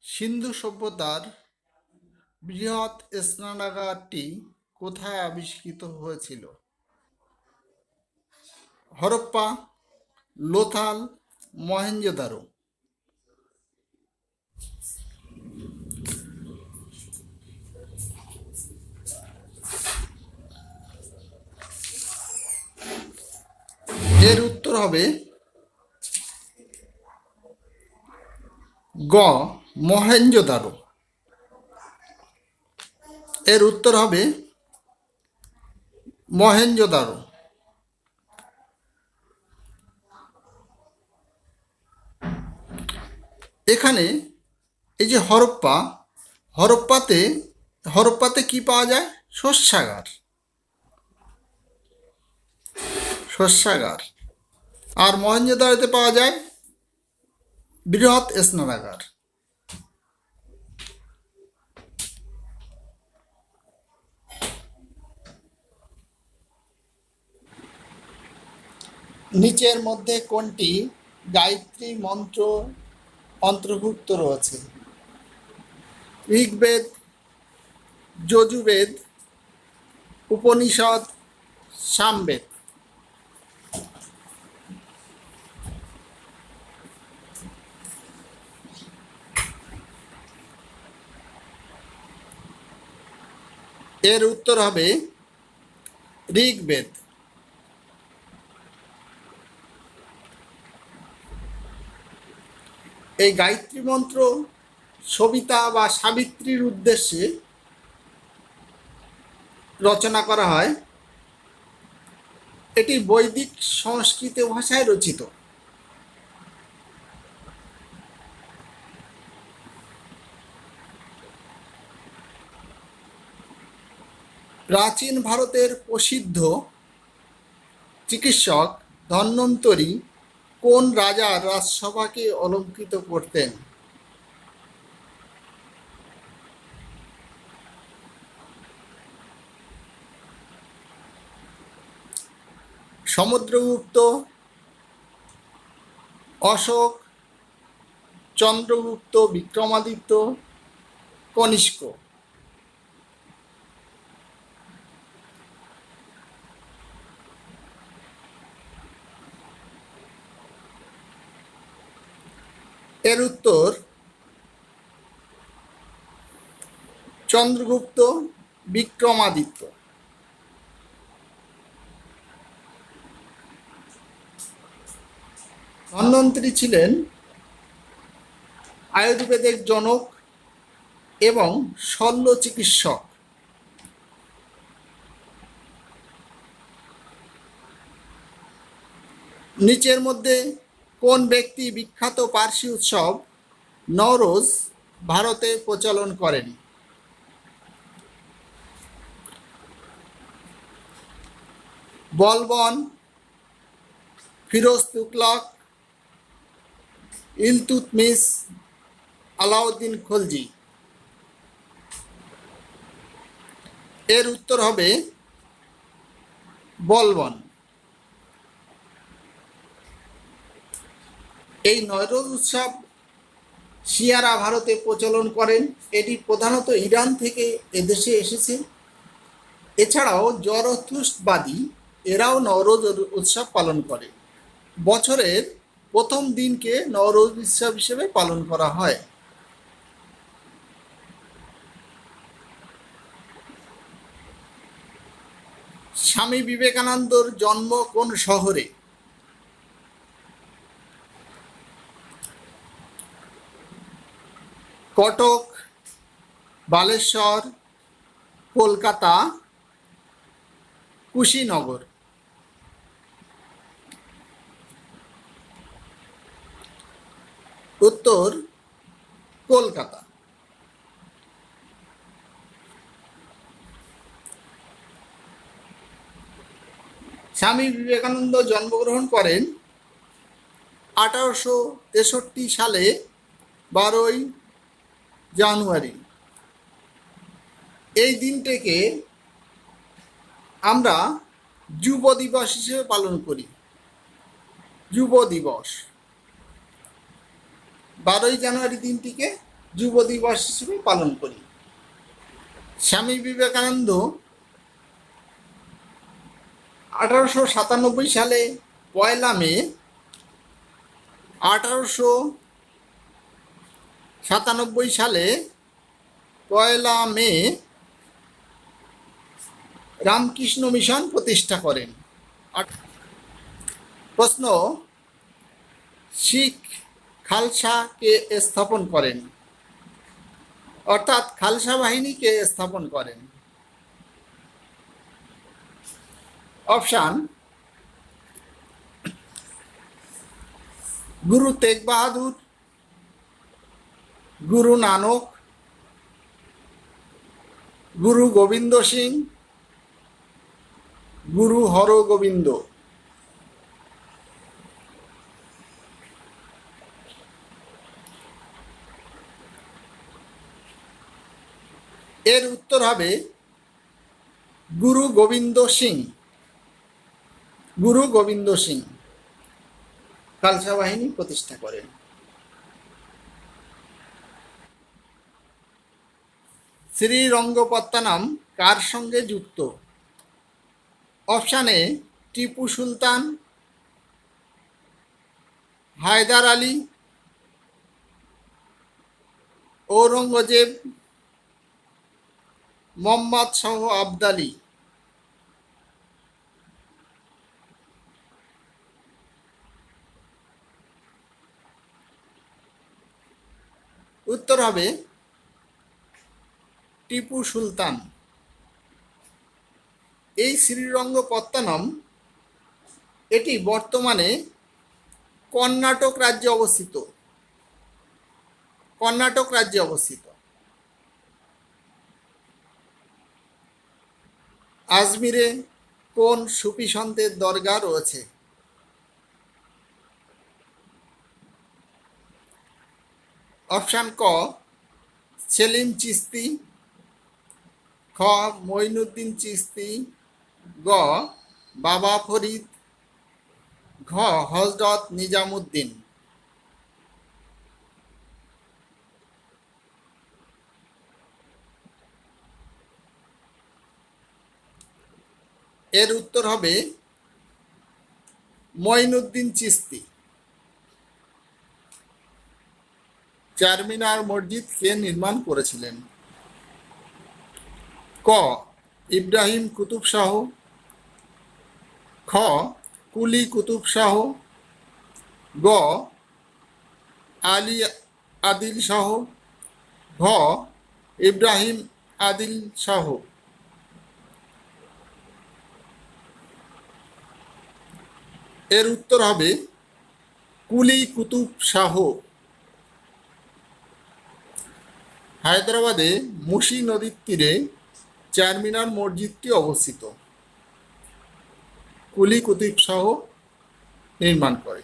সিন্ধু সভ্যতার বৃহৎ স্নানাগারটি কোথায় আবিষ্কৃত হয়েছিল? হরপ্পা, লোথাল, মহেঞ্জোদারো। এর উত্তর হবে গ, মহেঞ্জোদারো। এর উত্তর হবে মহেঞ্জোদারো। এখানে এই যে হরপ্পাতে হরপ্পাতে কি পাওয়া যায়? শস্যাগার। আর মহেঞ্জোদারোতে পাওয়া যায় বৃহৎ স্নানাগার। নিচের মধ্যে কোনটি গায়ত্রী মন্ত্র অন্তর্ভুক্ত রয়েছে? ঋগ্বেদ, যজুর্বেদ, উপনিষদ, সামবেদ। এর উত্তর হবে ঋগ্বেদ। এই গায়ত্রী মন্ত্র সবিতা বা সাবিত্রীর উদ্দেশ্যে রচনা করা হয়। এটি বৈদিক সংস্কৃত ভাষায় রচিত। প্রাচীন ভারতের প্রসিদ্ধ চিকিৎসক ধন্বন্তরী কোন রাজার রাজসভাকে অলঙ্কৃত করতেন? সমুদ্রগুপ্ত, অশোক, চন্দ্রগুপ্ত, বিক্রমাদিত্য, কনিষ্ক। এর উত্তর চন্দ্রগুপ্ত বিক্রমাদিত্য। ধন্বন্তরী ছিলেন আয়ুর্বেদের জনক এবং শল্য চিকিৎসক। নিচের মধ্যে কোন ব্যক্তি বিখ্যাত পার্সি উৎসব নওরোজ ভারতে প্রচলন করেন? বলবন, ফিরোজ তুগলক, ইলতুৎমিশ, আলাউদ্দিন খলজি। এর উত্তর হবে বলবন। এই নওরোজ উৎসব শিয়ারা ভারতে প্রচলন করেন। এটি প্রধানত ইরান থেকে এদেশে এসেছে। এছাড়াও জরথুস্ট্রবাদী এরাও নওরোজ উৎসব পালন করে। বছরের প্রথম দিনকে নওরোজ উৎসব হিসেবে পালন করা হয়। স্বামী বিবেকানন্দর জন্ম কোন শহরে? কটক, বালেশ্বর, কলকাতা, কুশীনগর। উত্তর কলকাতা। স্বামী বিবেকানন্দ জন্মগ্রহণ করেন 1863 সালে 12ই জানুয়ারি। এই দিনটিকে আমরা যুব দিবস হিসেবে পালন করি। যুব দিবস 12ই জানুয়ারি দিনটিকে যুব দিবস হিসেবে পালন করি। স্বামী বিবেকানন্দ 1897 সালে পয়লা মে 1897 সালে পয়লা মে রামকৃষ্ণ মিশন প্রতিষ্ঠা করেন। প্রশ্ন, শিখ খালসা কে স্থাপন করেন, অর্থাৎ খালসা বাহিনীকে স্থাপন করেন? অপশান, গুরু তেগ বাহাদুর, গুরু নানক, গুরু গোবিন্দ সিং, গুরু হরগোবিন্দ। এর উত্তর হবে গুরু গোবিন্দ সিং। গুরু গোবিন্দ সিং খালসা বাহিনী প্রতিষ্ঠা করেন। শ্রীরঙ্গপত্তনম কার সঙ্গে যুক্ত? Option A Tipu Sultan, Haider Ali, Aurangzeb, Mohammad Shah আবদালী। উত্তর হবে টিপু সুলতান। এই শ্রীরঙ্গপত্তনম এটি বর্তমানে কর্ণাটক রাজ্যে অবস্থিত। কর্ণাটক রাজ্যে অবস্থিত। আজমিরে কোন সুফি সন্তের দরগা রয়েছে? অপশান ক সেলিম চিশতি, খ মঈনুদ্দিন চিশতি, গ বাবা ফরিদ, ঘ হযরত নিজামুদ্দিন। এর উত্তর হবে মঈনুদ্দিন চিশতি। চারমিনার মসজিদ কে নির্মাণ করেছিলেন? ক ইব্রাহিম কুতুব শাহ, খ কুলি কুতুব শাহ, গ আলী আদিল শাহ, ঘ ইব্রাহিম আদিল শাহ। এর উত্তর হবে কুলি কুতুব শাহ। হায়দ্রাবাদে মুসি নদীর তীরে চারমিনার মসজিদটি অবস্থিত। কুলি কুতুব শাহ নির্মাণ করে।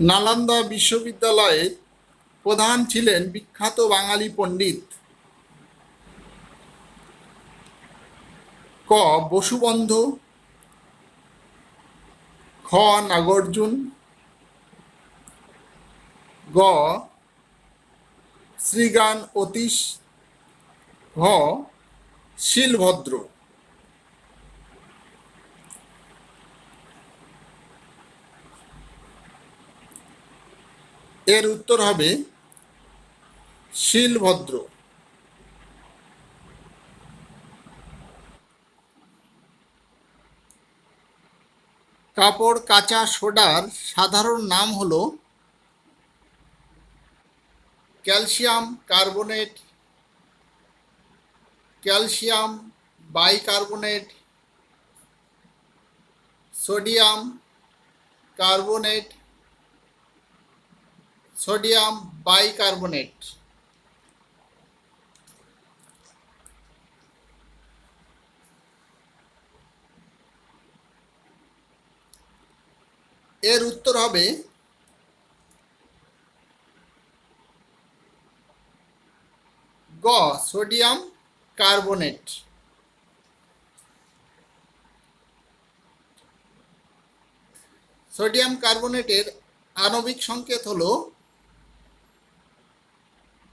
নালন্দা বিশ্ববিদ্যালয়ের প্রধান ছিলেন বিখ্যাত বাঙালি পণ্ডিত। ক বসুবন্ধু, খ নাগার্জুন, গ শ্রীগান অতীশ, ঘ শিলভদ্র। এর উত্তর হবে শিলভদ্র। কাপড় কাঁচা সোডার সাধারণ নাম হলো calcium carbonate, calcium bicarbonate, sodium carbonate, sodium bicarbonate. এর উত্তর হবে গ সোডিয়াম কার্বনেট। সোডিয়াম কার্বনেটের আণবিক সংকেত হল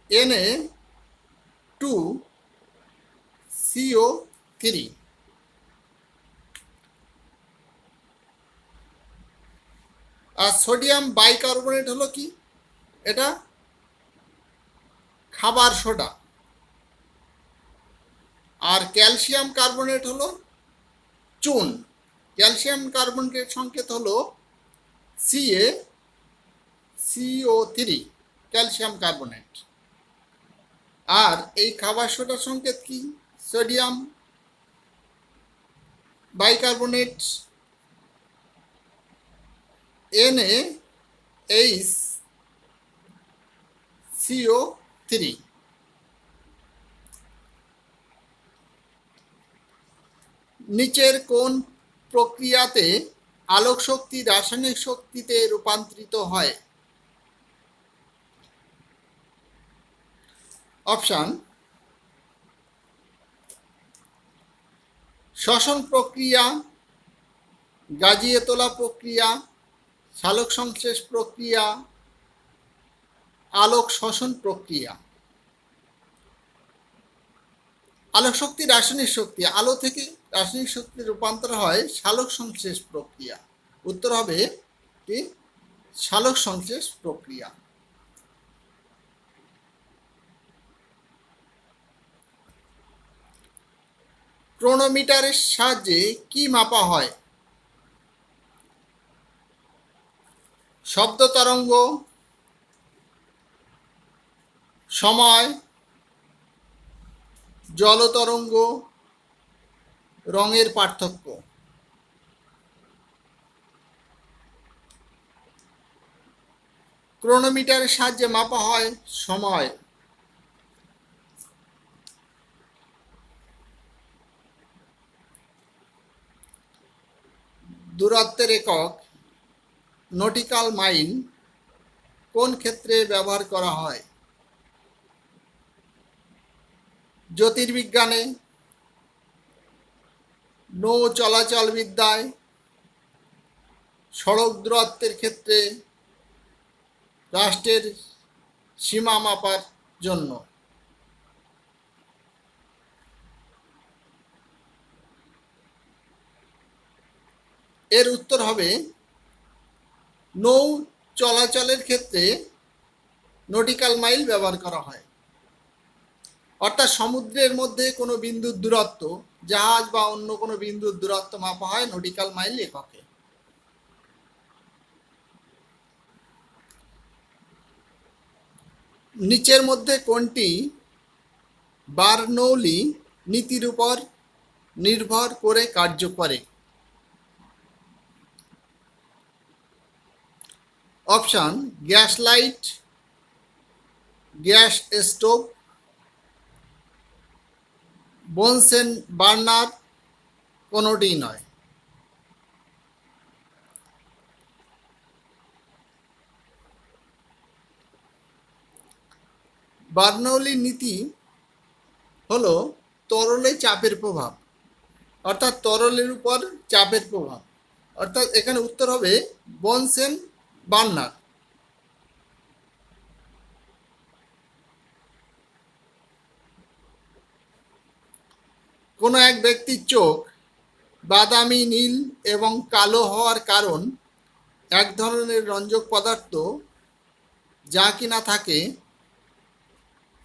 Na2CO3। আর সোডিয়াম বাইকার্বনেট হলো কি? এটা খাবার সোডা। আর ক্যালসিয়াম কার্বনেট হলো চুন। ক্যালসিয়াম কার্বনেটের সংকেত হলো CaCO3, ক্যালসিয়াম কার্বনেট। আর এই খাবার সোডার সংকেত কি? Sodium bicarbonate NaHCO3। নিচের কোন প্রক্রিয়াতে আলোক শক্তি রাসায়নিক শক্তিতে রূপান্তরিত হয়? অপশান: শ্বসন প্রক্রিয়া, গাজিয়ে তোলা প্রক্রিয়া, সালোক সংশ্লেষ প্রক্রিয়া, আলোক শোষণ প্রক্রিয়া। আলোক শক্তি রাসায়নিক শক্তি, আলো থেকে রাসায়নিক শক্তি রূপান্তর হয় সালোক সংশ্লেষ প্রক্রিয়া। উত্তর হবে কি? সালোক সংশ্লেষ প্রক্রিয়া। ক্রোনোমিটারের সাহায্যে কি মাপা হয়? শব্দ তরঙ্গ, সময়, জল তরঙ্গ, রঙের পার্থক্য। ক্রোনোমিটারের সাহায্যে মাপা হয় সময়। দূরত্বের একক নটিক্যাল মাইল কোন ক্ষেত্রে ব্যবহার করা হয়? জ্যোতির্বিজ্ঞানে, নৌ চলাচল বিদ্যায়, সড়ক দূরত্বের ক্ষেত্রে, রাষ্ট্রের সীমা মাপার জন্য। এর উত্তর হবে নৌ চলাচলের ক্ষেত্রে নটিক্যাল মাইল ব্যবহার করা হয়। অর্থাৎ সমুদ্রের মধ্যে কোনো বিন্দুর দূরত্ব, জাহাজ বা অন্য কোনো বিন্দুর দূরত্ব মাপা হয় নটিক্যাল মাইল এককে। নিচের মধ্যে কোনটি বার্নৌলি নীতির উপর নির্ভর করে কার্য করে? Option: gas light, gas stove, Bunsen burner, কোনোটিই নয়। বার্নৌলি নীতি হলো তরলে চাপের প্রভাব, অর্থাৎ তরলের উপর চাপের প্রভাব। অর্থাৎ এখানে উত্তর হবে বনসেন বার্নার। কোনো এক ব্যক্তির চোখ বাদামি, নীল এবং কালো হওয়ার কারণ এক ধরনের রঞ্জক পদার্থ যা কিনা থাকে।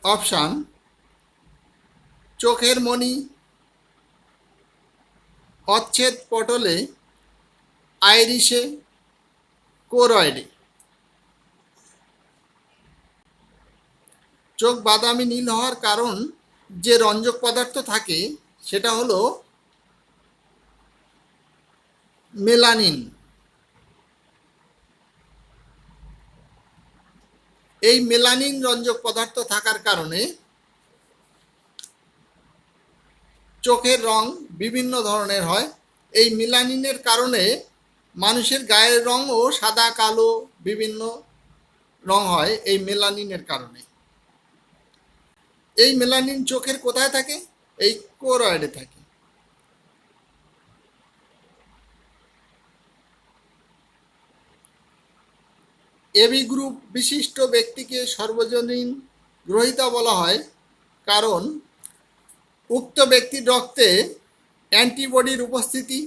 অপশান: চোখের মণি, অচ্ছেদ পটলে, আইরিশে, কোরয়েডে। চোখ বাদামি নীল হওয়ার কারণ যে রঞ্জক পদার্থ থাকে সেটা হলো মেলানিন। এই মেলানিন রঞ্জক পদার্থ থাকার কারণে চোখের রং বিভিন্ন ধরনের হয়। এই মেলানিনের কারণে মানুষের গায়ের রঙও সাদা, কালো বিভিন্ন রং হয় এই মেলানিনের কারণে। এই মেলানিন চোখের কোথায় থাকে? এই কোরয়েডে থাকে। এবি গ্রুপ বিশিষ্ট ব্যক্তিকে সর্বজনীন গ্রহীতা বলা হয় কারণ উক্ত ব্যক্তির রক্তে অ্যান্টিবডির উপস্থিতি,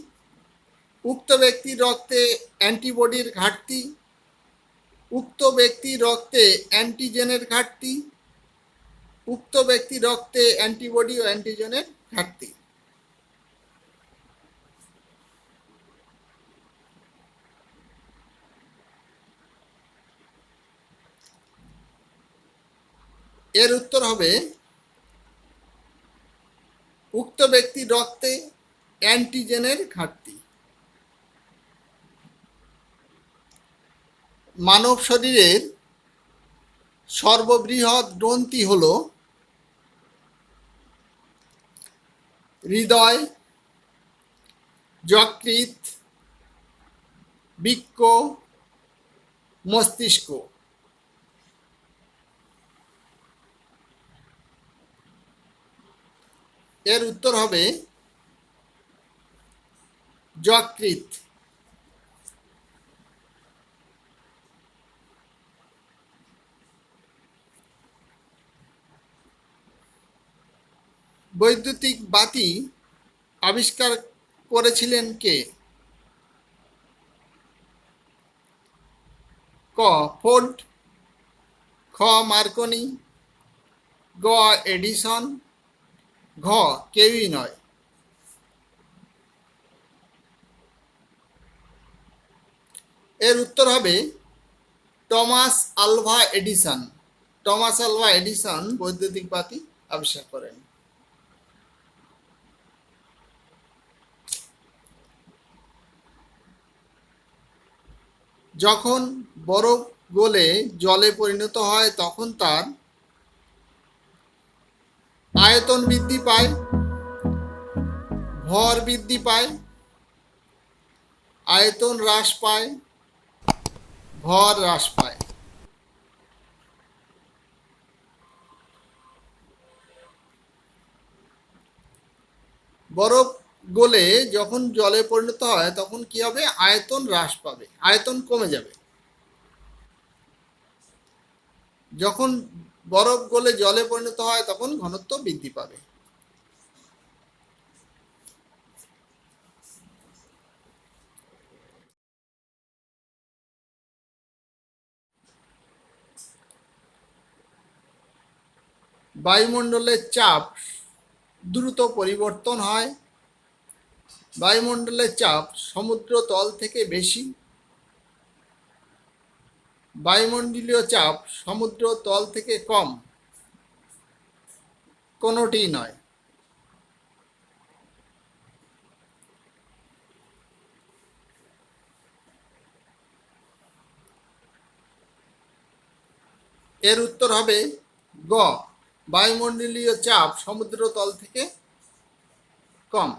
উক্ত ব্যক্তির রক্তে অ্যান্টিবডির ঘাটতি, উক্ত ব্যক্তির রক্তে অ্যান্টিজেনের ঘাটতি, উক্ত ব্যক্তির রক্তে অ্যান্টিবডি ও অ্যান্টিজেনের ঘাটতি। এর উত্তর হবে উক্ত ব্যক্তির রক্তে অ্যান্টিজেনের ঘাটতি। মানব শরীরের সর্ববৃহৎ গ্রন্থি হল হৃদয়, যকৃৎ, বৃক্ক, মস্তিষ্ক। এর উত্তর হবে যকৃৎ। বৈদ্যুতিক বাতি আবিষ্কার করেছিলেন কে? ক ফোর্ড, খ মার্কনি, গ এডিসন, ঘ কেউই নয়। এর উত্তর হবে Thomas Alva Edison. Thomas Alva Edison বৈদ্যুতিক বাতি আবিষ্কার করেন। যখন বরফ গলে জলে পরিণত হয় তখন তার আয়তন বৃদ্ধি পায়, ভর বৃদ্ধি পায়, আয়তন হ্রাস পায়, ভর হ্রাস পায়। বরফ গলে যখন জলে পরিণত হয় তখন কি হবে? আয়তন হ্রাস পাবে, আয়তন কমে যাবে। যখন বরফ গলে জলে পরিণত হয় তখন ঘনত্ব বৃদ্ধি পাবে। বায়ুমণ্ডলের চাপ দ্রুত পরিবর্তন হয়। বায়ুমণ্ডলের চাপ সমুদ্র তল থেকে বেশি, বায়ুমণ্ডলীয় চাপ সমুদ্র তল থেকে কম, কোনোটিই নয়। এর উত্তর হবে গ বায়ুমণ্ডলীয় চাপ সমুদ্র তল থেকে কম।